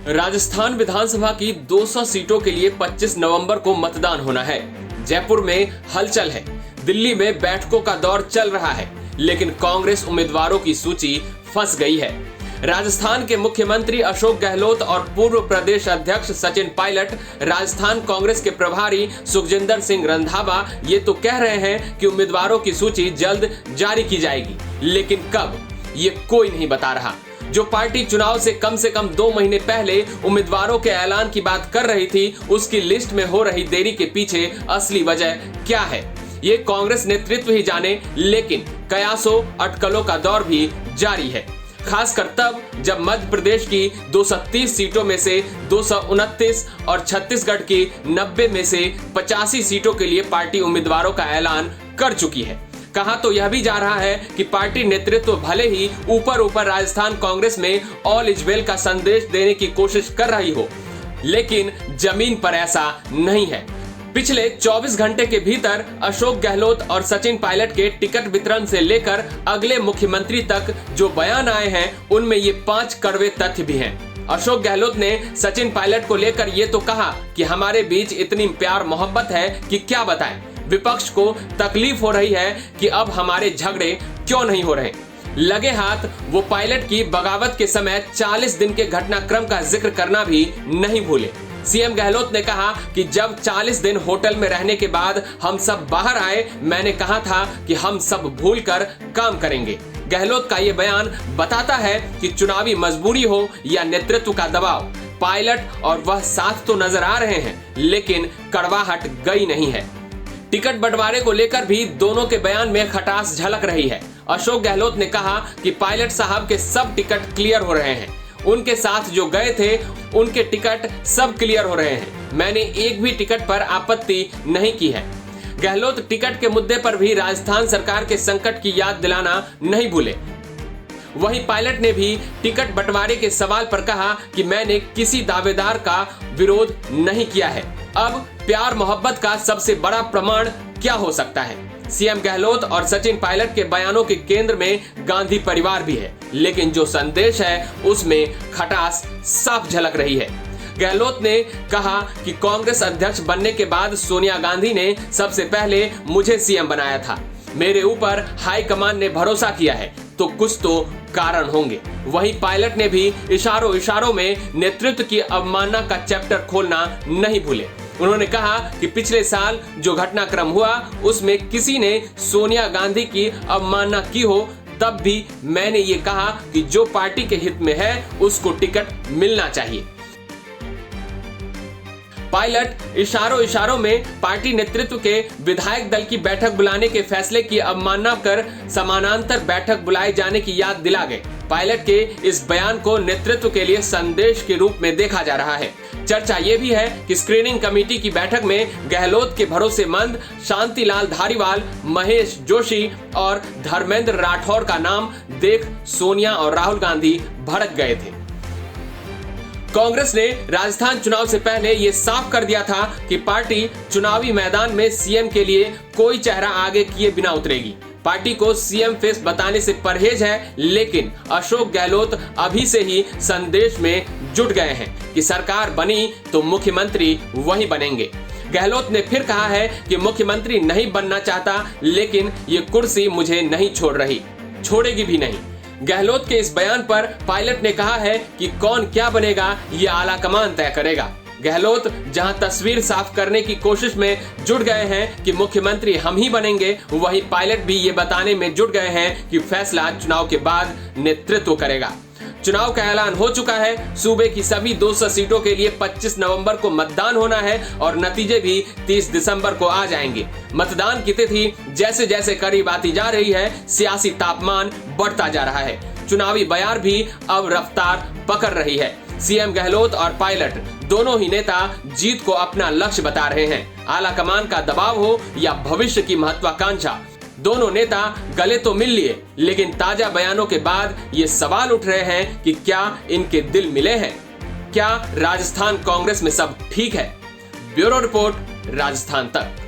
राजस्थान विधानसभा की 200 सीटों के लिए 25 नवंबर को मतदान होना है। जयपुर में हलचल है। दिल्ली में बैठकों का दौर चल रहा है, लेकिन कांग्रेस उम्मीदवारों की सूची फंस गई है। राजस्थान के मुख्यमंत्री अशोक गहलोत और पूर्व प्रदेश अध्यक्ष सचिन पायलट, राजस्थान कांग्रेस के प्रभारी सुखजिंदर सिंह रंधावा ये तो कह रहे हैं कि उम्मीदवारों की सूची जल्द जारी की जाएगी, लेकिन कब ये कोई नहीं बता रहा। जो पार्टी चुनाव से कम 2 महीने पहले उम्मीदवारों के ऐलान की बात कर रही थी, उसकी लिस्ट में हो रही देरी के पीछे असली वजह क्या है, ये कांग्रेस नेतृत्व ही जाने, लेकिन कयासों अटकलों का दौर भी जारी है। खासकर तब जब मध्य प्रदेश की 230 सीटों में से 229 और छत्तीसगढ़ की 90 में से 85 सीटों के लिए पार्टी उम्मीदवारों का ऐलान कर चुकी है। कहा तो यह भी जा रहा है कि पार्टी नेतृत्व भले ही ऊपर राजस्थान कांग्रेस में ऑल इज वेल का संदेश देने की कोशिश कर रही हो, लेकिन जमीन पर ऐसा नहीं है। पिछले 24 घंटे के भीतर अशोक गहलोत और सचिन पायलट के टिकट वितरण से लेकर अगले मुख्यमंत्री तक जो बयान आए हैं, उनमें ये 5 कड़वे तथ्य भी हैं। अशोक गहलोत ने सचिन पायलट को लेकर ये तो कहा कि हमारे बीच इतनी प्यार मोहब्बत है कि क्या बताएं। विपक्ष को तकलीफ हो रही है कि अब हमारे झगड़े क्यों नहीं हो रहे। लगे हाथ वो पायलट की बगावत के समय 40 दिन के घटनाक्रम का जिक्र करना भी नहीं भूले। सीएम गहलोत ने कहा कि जब 40 दिन होटल में रहने के बाद हम सब बाहर आए, मैंने कहा था कि हम सब भूलकर काम करेंगे। गहलोत का ये बयान बताता है कि चुनावी मजबूरी हो या नेतृत्व का दबाव, पायलट और वह साथ तो नजर आ रहे हैं, लेकिन कड़वाहट गई नहीं है। टिकट बंटवारे को लेकर भी दोनों के बयान में खटास झलक रही है। अशोक गहलोत ने कहा कि पायलट साहब के सब टिकट क्लियर हो रहे हैं, उनके साथ जो गए थे उनके टिकट सब क्लियर हो रहे हैं, मैंने एक भी टिकट पर आपत्ति नहीं की है। गहलोत टिकट के मुद्दे पर भी राजस्थान सरकार के संकट की याद दिलाना नहीं भूले। वहीं पायलट ने भी टिकट बंटवारे के सवाल पर कहा कि मैंने किसी दावेदार का विरोध नहीं किया है। अब प्यार मोहब्बत का सबसे बड़ा प्रमाण क्या हो सकता है। सीएम गहलोत और सचिन पायलट के बयानों के केंद्र में गांधी परिवार भी है, लेकिन जो संदेश है उसमें खटास साफ झलक रही है। गहलोत ने कहा कि कांग्रेस अध्यक्ष बनने के बाद सोनिया गांधी ने सबसे पहले मुझे सीएम बनाया था, मेरे ऊपर हाईकमान ने भरोसा किया है, तो कुछ तो कारण होंगे। वहीं पायलट ने भी इशारों में नेतृत्व की अवमानना का चैप्टर खोलना नहीं भूले। उन्होंने कहा कि पिछले साल जो घटनाक्रम हुआ उसमें किसी ने सोनिया गांधी की अवमानना की हो, तब भी मैंने ये कहा कि जो पार्टी के हित में है उसको टिकट मिलना चाहिए। पायलट इशारों में पार्टी नेतृत्व के विधायक दल की बैठक बुलाने के फैसले की अवमानना कर समानांतर बैठक बुलाए जाने की याद दिला गए। पायलट के इस बयान को नेतृत्व के लिए संदेश के रूप में देखा जा रहा है। चर्चा ये भी है कि स्क्रीनिंग कमेटी की बैठक में गहलोत के भरोसेमंद शांतिलाल धारीवाल, महेश जोशी और धर्मेंद्र राठौर का नाम देख सोनिया और राहुल गांधी भड़क गए थे। कांग्रेस ने राजस्थान चुनाव से पहले ये साफ कर दिया था कि पार्टी चुनावी मैदान में सीएम के लिए कोई चेहरा आगे किए बिना उतरेगी। पार्टी को सीएम फेस बताने से परहेज है, लेकिन अशोक गहलोत अभी से ही संदेश में जुट गए हैं कि सरकार बनी तो मुख्यमंत्री वही बनेंगे। गहलोत ने फिर कहा है कि मुख्यमंत्री नहीं बनना चाहता, लेकिन ये कुर्सी मुझे नहीं छोड़ रही, छोड़ेगी भी नहीं। गहलोत के इस बयान पर पायलट ने कहा है कि कौन क्या बनेगा ये आला कमान तय करेगा। गहलोत जहां तस्वीर साफ करने की कोशिश में जुट गए हैं कि मुख्यमंत्री हम ही बनेंगे, वहीं पायलट भी ये बताने में जुट गए हैं कि फैसला चुनाव के बाद नेतृत्व करेगा। चुनाव का ऐलान हो चुका है। सूबे की सभी 200 सीटों के लिए 25 नवंबर को मतदान होना है और नतीजे भी 30 दिसंबर को आ जाएंगे। मतदान की तिथि जैसे जैसे करीब आती जा रही है, सियासी तापमान बढ़ता जा रहा है। चुनावी बयार भी अब रफ्तार पकड़ रही है। सीएम गहलोत और पायलट दोनों ही नेता जीत को अपना लक्ष्य बता रहे हैं। आला कमान का दबाव हो या भविष्य की महत्वाकांक्षा, दोनों नेता गले तो मिल लिए, लेकिन ताजा बयानों के बाद ये सवाल उठ रहे हैं कि क्या इनके दिल मिले हैं? क्या राजस्थान कांग्रेस में सब ठीक है? ब्यूरो रिपोर्ट, राजस्थान तक।